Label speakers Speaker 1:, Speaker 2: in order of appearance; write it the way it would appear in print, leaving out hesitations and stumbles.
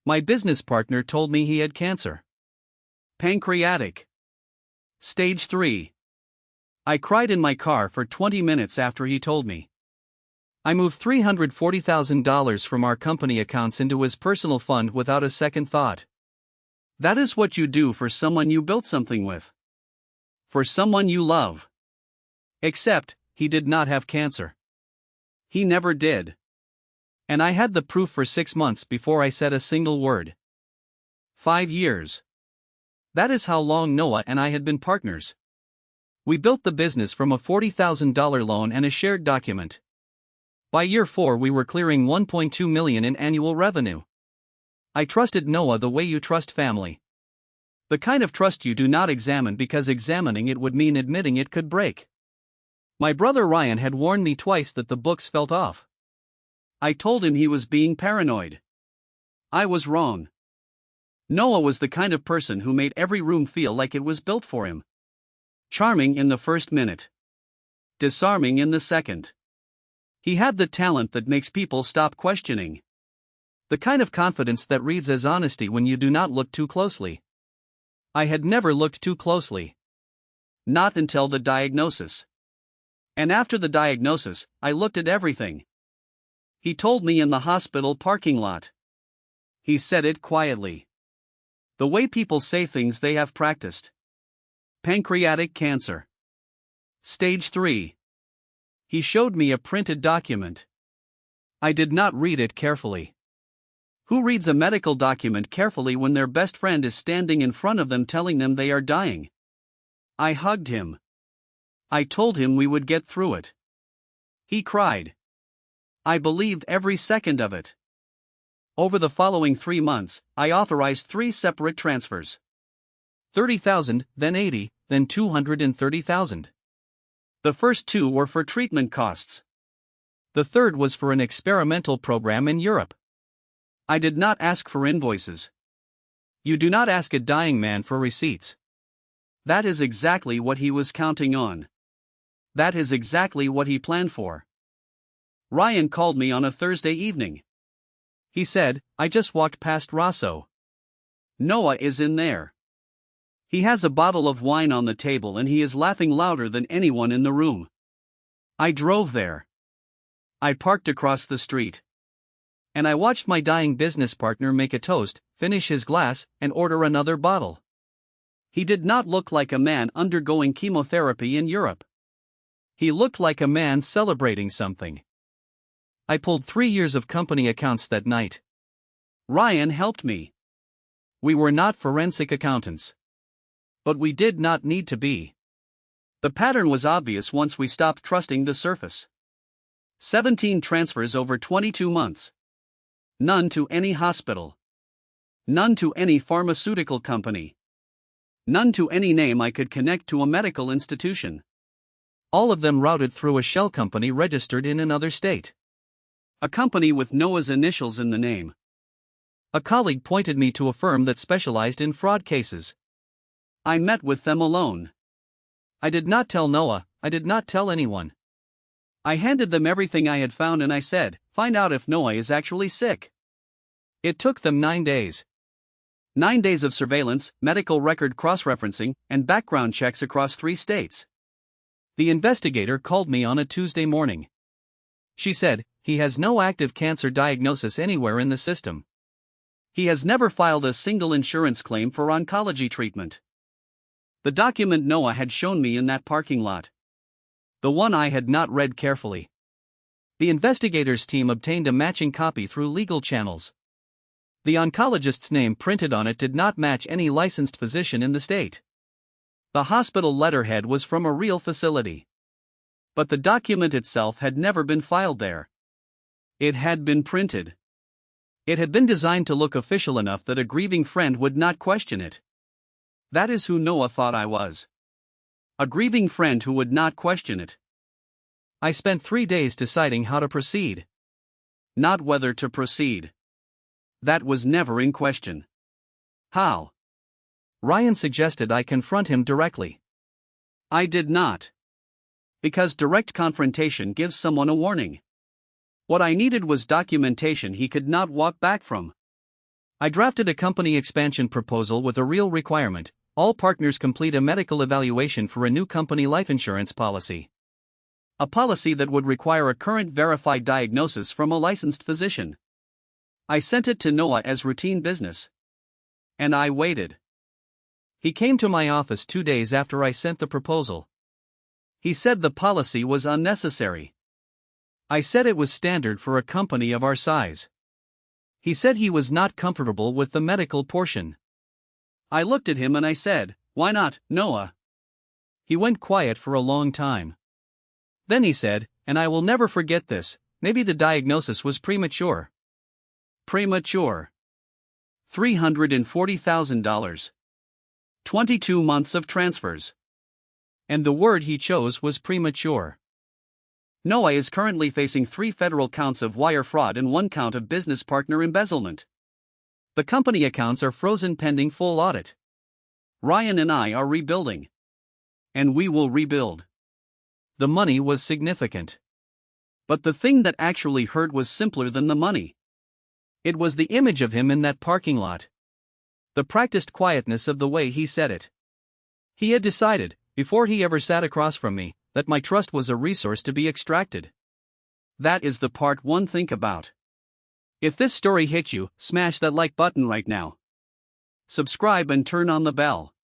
Speaker 1: My business partner told me he had cancer. Pancreatic. Stage 3. I cried in my car for 20 minutes after he told me. I moved $340,000 from our company accounts into his personal fund without a second thought. That is what you do for someone you built something with. For someone you love. Except, he did not have cancer. He never did. And I had the proof for 6 months before I said a single word. 5 years. That is how long Noah and I had been partners. We built the business from a $40,000 loan and a shared document. By year 4 we were clearing $1.2 million in annual revenue. I trusted Noah the way you trust family. The kind of trust you do not examine because examining it would mean admitting it could break. My brother Ryan had warned me twice that the books felt off. I told him he was being paranoid. I was wrong. Noah was the kind of person who made every room feel like it was built for him. Charming in the first minute. Disarming in the second. He had the talent that makes people stop questioning. The kind of confidence that reads as honesty when you do not look too closely. I had never looked too closely. Not until the diagnosis. And after the diagnosis, I looked at everything. He told me in the hospital parking lot. He said it quietly. The way people say things they have practiced. Pancreatic cancer. Stage 3. He showed me a printed document. I did not read it carefully. Who reads a medical document carefully when their best friend is standing in front of them telling them they are dying? I hugged him. I told him we would get through it. He cried. I believed every second of it. Over the following 3 months, I authorized 3 separate transfers. 30,000, then 80, then 230,000. The first 2 were for treatment costs. The third was for an experimental program in Europe. I did not ask for invoices. You do not ask a dying man for receipts. That is exactly what he was counting on. That is exactly what he planned for. Ryan called me on a Thursday evening. He said, I just walked past Rosso. Noah is in there. He has a bottle of wine on the table and he is laughing louder than anyone in the room. I drove there. I parked across the street. And I watched my dying business partner make a toast, finish his glass, and order another bottle. He did not look like a man undergoing chemotherapy in Europe. He looked like a man celebrating something. I pulled 3 years of company accounts that night. Ryan helped me. We were not forensic accountants. But we did not need to be. The pattern was obvious once we stopped trusting the surface. 17 transfers over 22 months. None to any hospital. None to any pharmaceutical company. None to any name I could connect to a medical institution. All of them routed through a shell company registered in another state. A company with Noah's initials in the name. A colleague pointed me to a firm that specialized in fraud cases. I met with them alone. I did not tell Noah, I did not tell anyone. I handed them everything I had found and I said, find out if Noah is actually sick. It took them 9 days. 9 days of surveillance, medical record cross-referencing, and background checks across 3 states. The investigator called me on a Tuesday morning. She said, he has no active cancer diagnosis anywhere in the system. He has never filed a single insurance claim for oncology treatment. The document Noah had shown me in that parking lot. The one I had not read carefully. The investigators' team obtained a matching copy through legal channels. The oncologist's name printed on it did not match any licensed physician in the state. The hospital letterhead was from a real facility. But the document itself had never been filed there. It had been printed. It had been designed to look official enough that a grieving friend would not question it. That is who Noah thought I was. A grieving friend who would not question it. I spent 3 days deciding how to proceed. Not whether to proceed. That was never in question. How? Ryan suggested I confront him directly. I did not. Because direct confrontation gives someone a warning. What I needed was documentation he could not walk back from. I drafted a company expansion proposal with a real requirement: all partners complete a medical evaluation for a new company life insurance policy. A policy that would require a current verified diagnosis from a licensed physician. I sent it to Noah as routine business. And I waited. He came to my office 2 days after I sent the proposal. He said the policy was unnecessary. I said it was standard for a company of our size. He said he was not comfortable with the medical portion. I looked at him and I said, "Why not, Noah?" He went quiet for a long time. Then he said, and I will never forget this, "Maybe the diagnosis was premature." Premature. $340,000. 22 months of transfers. And the word he chose was premature. Noah is currently facing 3 federal counts of wire fraud and 1 count of business partner embezzlement. The company accounts are frozen pending full audit. Ryan and I are rebuilding. And we will rebuild. The money was significant. But the thing that actually hurt was simpler than the money. It was the image of him in that parking lot. The practiced quietness of the way he said it. He had decided, before he ever sat across from me, that my trust was a resource to be extracted. That is the part one think about. If this story hit you, smash that like button right now. Subscribe and turn on the bell.